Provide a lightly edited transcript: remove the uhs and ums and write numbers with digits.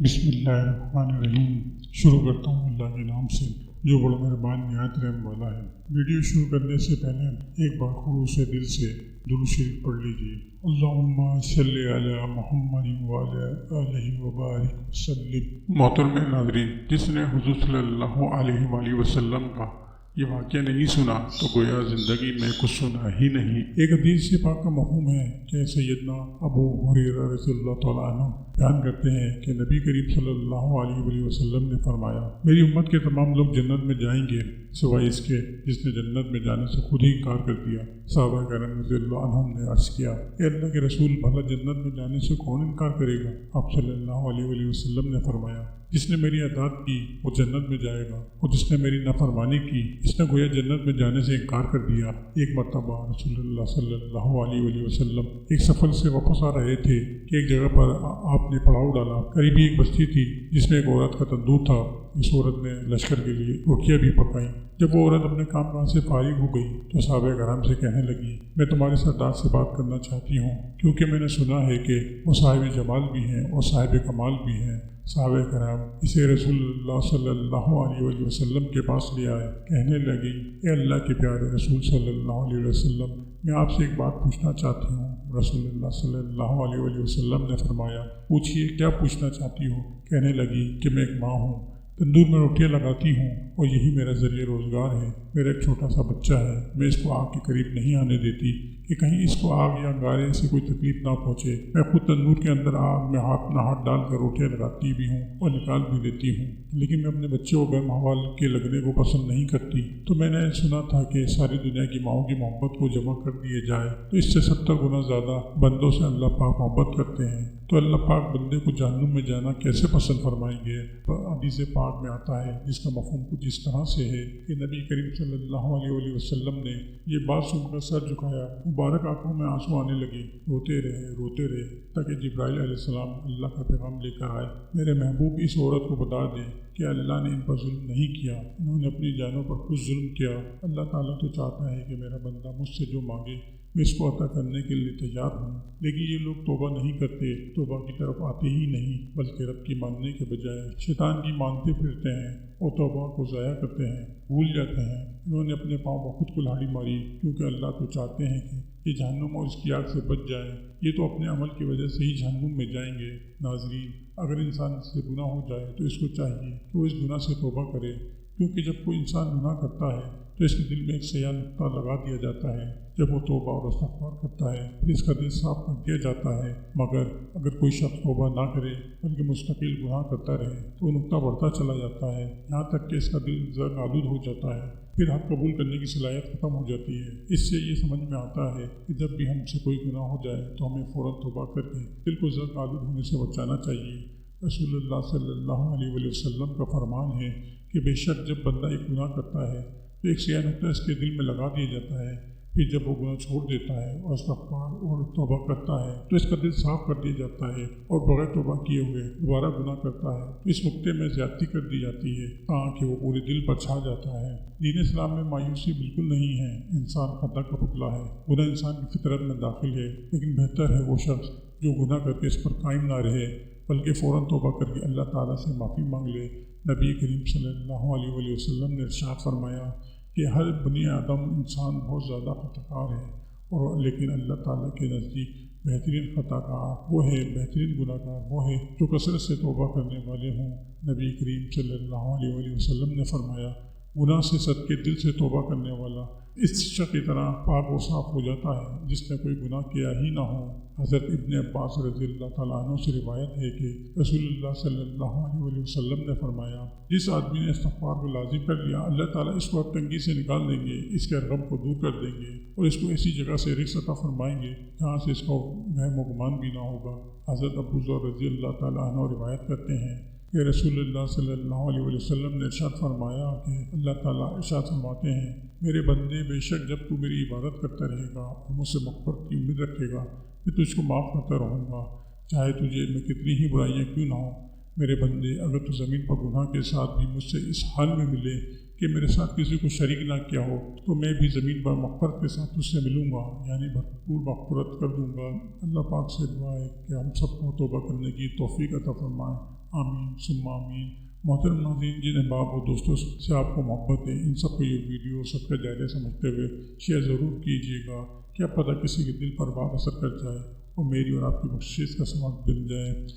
بسم اللہ الرحمن الرحیم۔ شروع کرتا ہوں اللہ کے نام سے جو بڑا مہربان نہایت رحم والا ہے۔ ویڈیو شروع کرنے سے پہلے ایک بار خلوص دل سے درود شریف پڑھ لیجیے۔ اللہم صلی علی محمد وعلی آلہ وبارک وسلم۔ محترم ناظرین، جس نے حضور صلی اللہ علیہ وآلہ وسلم کا یہ واقعہ نہیں سنا تو گویا زندگی میں کچھ سنا ہی نہیں۔ ایک حدیث پاک کا مفہوم ہے کہ سیدنا ابو ہریرہ رضی اللہ تعالیٰ عنہ بیان کرتے ہیں کہ نبی کریم صلی اللہ علیہ وآلہ وسلم نے فرمایا، میری امت کے تمام لوگ جنت میں جائیں گے سوائے اس کے جس نے جنت میں جانے سے خود ہی انکار کر دیا۔ صحابہ کرام رضی اللہ عنہم نے عرض کیا، اے اللہ کے رسول، بھلا جنت میں جانے سے کون انکار کرے گا؟ آپ صلی اللہ علیہ وآلہ وسلم نے فرمایا، جس نے میری اطاعت کی وہ جنت میں جائے گا، اور جس نے میری نافرمانی کی اس نے گویا جنت میں جانے سے انکار کر دیا۔ ایک مرتبہ رسول اللہ صلی اللہ علیہ وآلہ وسلم ایک سفر سے واپس آ رہے تھے کہ ایک جگہ پر آپ نے پڑاؤ ڈالا۔ قریبی ایک بستی تھی جس میں ایک عورت کا تندور تھا۔ اس عورت نے لشکر کے لیے روٹیاں بھی پکائیں۔ جب وہ عورت اپنے کام کاج سے فارغ ہو گئی تو صحابہ کرام سے کہنے لگی، میں تمہارے سردار سے بات کرنا چاہتی ہوں کیونکہ میں نے سنا ہے کہ وہ صاحب جمال بھی ہیں اور صاحب کمال بھی ہیں۔ صحابہ کرام اسے رسول اللہ صلی اللہ علیہ وآلہ وسلم کے پاس لے آئے۔ کہنے لگی، اے اللہ کے پیارے رسول صلی اللہ علیہ وسلم، میں آپ سے ایک بات پوچھنا چاہتی ہوں۔ رسول اللہ صلی اللہ علیہ وآلہ وسلم نے فرمایا، پوچھئے، کیا پوچھنا چاہتی ہو؟ کہنے لگی کہ میں ایک ماں ہوں، تندور میں روٹیاں لگاتی ہوں اور یہی میرا ذریعہ روزگار ہے۔ میرا ایک چھوٹا سا بچہ ہے، میں اس کو آگ کے قریب نہیں آنے دیتی کہ کہیں اس کو آگ یا انگارے سے کوئی تکلیف نہ پہنچے۔ میں خود تندور کے اندر آگ میں ہاتھ ڈال کر روٹیاں لگاتی بھی ہوں اور نکال بھی لیتی ہوں، لیکن میں اپنے بچے کو گرم ہوا کے لگنے کو پسند نہیں کرتی۔ تو میں نے سنا تھا کہ ساری دنیا کی ماؤں کی محبت کو جمع کر دیے جائے تو اس سے 70 گنا زیادہ بندوں سے اللہ پاک محبت کرتے ہیں، تو اللہ پاک بندے کو جہنم میں جانا کیسے پسند فرمائیں گے؟ حدیث پاک میں آتا ہے جس کا مفہوم کچھ اس طرح سے ہے کہ نبی کریم صلی اللہ علیہ وآلہ وسلم نے یہ بات سن کر سر جھکایا، مبارک آنکھوں میں آنسو آنے لگے، روتے رہے تاکہ جبرائیل علیہ السلام اللہ کا پیغام لے کر آئے، میرے محبوب اس عورت کو بتا دیں کہ اللہ نے ان پر ظلم نہیں کیا، انہوں نے اپنی جانوں پر کچھ ظلم کیا۔ اللہ تعالیٰ تو چاہتا ہے کہ میرا بندہ مجھ سے جو مانگے میں اس کو عطا کرنے کے لیے تیار ہوں، لیکن یہ لوگ توبہ نہیں کرتے، توبہ کی طرف آتے ہی نہیں، بلکہ رب کی ماننے کے بجائے شیطان کی مانتے پھرتے ہیں اور توبہ کو ضائع کرتے ہیں، بھول جاتے ہیں۔ انہوں نے اپنے پاؤں پر خود کلہاڑی ماری کیونکہ اللہ تو چاہتے ہیں کہ یہ جہنم اور اس کی آگ سے بچ جائیں، یہ تو اپنے عمل کی وجہ سے ہی جہنم میں جائیں گے۔ ناظرین، اگر انسان سے گناہ ہو جائے تو اس کو چاہیے کہ وہ اس گناہ سے توبہ کرے، کیونکہ جب کوئی انسان گناہ کرتا ہے تو اس کے دل میں ایک سیاہ نقطہ لگا دیا جاتا ہے۔ جب وہ توبہ اور استغفار کرتا ہے پھر اس کا دل صاف کر دیا جاتا ہے، مگر اگر کوئی شخص توبہ نہ کرے بلکہ مستقل گناہ کرتا رہے تو وہ نقطہ بڑھتا چلا جاتا ہے، یہاں تک کہ اس کا دل زرق آلود ہو جاتا ہے، پھر حق قبول کرنے کی صلاحیت ختم ہو جاتی ہے۔ اس سے یہ سمجھ میں آتا ہے کہ جب بھی ہم سے کوئی گناہ ہو جائے تو ہمیں فوراً توبہ کر کے دل کو زرق آلود ہونے سے بچانا چاہیے۔ رسول اللہ صلی اللہ علیہ وآلہ وسلم کا فرمان ہے کہ بے شک جب بندہ ایک گناہ کرتا ہے تو ایک سیاہ نقطہ اس کے دل میں لگا دیا جاتا ہے، پھر جب وہ گناہ چھوڑ دیتا ہے اور استغفار اور توبہ کرتا ہے تو اس کا دل صاف کر دیا جاتا ہے، اور بغیر توبہ کیے ہوئے دوبارہ گناہ کرتا ہے تو اس نقطے میں زیادتی کر دی جاتی ہے تاکہ وہ پورے دل پر چھا جاتا ہے۔ دین اسلام میں مایوسی بالکل نہیں ہے، انسان خطا کا پتلا ہے، گناہ انسان کی فطرت میں داخل ہے، لیکن بہتر ہے وہ شخص جو گناہ کر کے اس پر قائم نہ رہے بلکہ فوراً توبہ کر کے اللہ تعالیٰ سے معافی مانگ لے۔ نبی کریم صلی اللہ علیہ وآلہ وسلم نے ارشاد فرمایا کہ ہر بنی آدم انسان بہت زیادہ خطا کار ہے، اور لیکن اللہ تعالیٰ کے نزدیک بہترین خطا کار وہ ہے، بہترین گناہ گار وہ ہے جو کثرت سے توبہ کرنے والے ہوں۔ نبی کریم صلی اللہ علیہ وآلہ وسلم نے فرمایا، گناہ سے صدقے دل سے توبہ کرنے والا اس شخص کی طرح پاک و صاف ہو جاتا ہے جس نے کوئی گناہ کیا ہی نہ ہو۔ حضرت ابن عباس رضی اللہ تعالیٰ عنہ سے روایت ہے کہ رسول اللہ صلی اللہ علیہ وآلہ وسلم نے فرمایا، جس آدمی نے استغفار کو لازم کر لیا اللہ تعالیٰ اس کو تنگی سے نکال دیں گے، اس کے غم کو دور کر دیں گے اور اس کو ایسی جگہ سے رزق عطا فرمائیں گے جہاں سے اس کو وہم و گمان بھی نہ ہوگا۔ حضرت ابو ذر رضی اللہ تعالیٰ عنہ روایت کرتے ہیں کہ رسول اللہ صلی اللہ علیہ وآلہ وسلم نے ارشاد فرمایا کہ اللہ تعالیٰ ارشاد فرماتے ہیں، میرے بندے، بے شک جب تو میری عبادت کرتا رہے گا اور مجھ سے مغفرت کی امید رکھے گا میں تجھ کو معاف کرتا رہوں گا، چاہے تجھے میں کتنی ہی برائیاں کیوں نہ ہوں۔ میرے بندے، اگر تو زمین پر گناہ کے ساتھ بھی مجھ سے اس حال میں ملے کہ میرے ساتھ کسی کو شریک نہ کیا ہو تو میں بھی زمین پر مغفرت کے ساتھ اس سے ملوں گا، یعنی بھرپور مغفرت کر دوں گا۔ اللہ پاک سے دعا ہے کہ ہم سب کو توبہ کرنے کی توفیق عطا فرمائیں۔ آمین ثم آمین۔ محترم ناظرین، جن احباب و دوستوں سے آپ کو محبت ہے، ان سب کو یہ ویڈیو سب کا جائزہ سمجھتے ہوئے شیئر ضرور کیجیے گا، کیا پتہ کسی کے دل پر بات اثر کر جائے اور میری اور آپ کی بخشش کا سبب بن جائے۔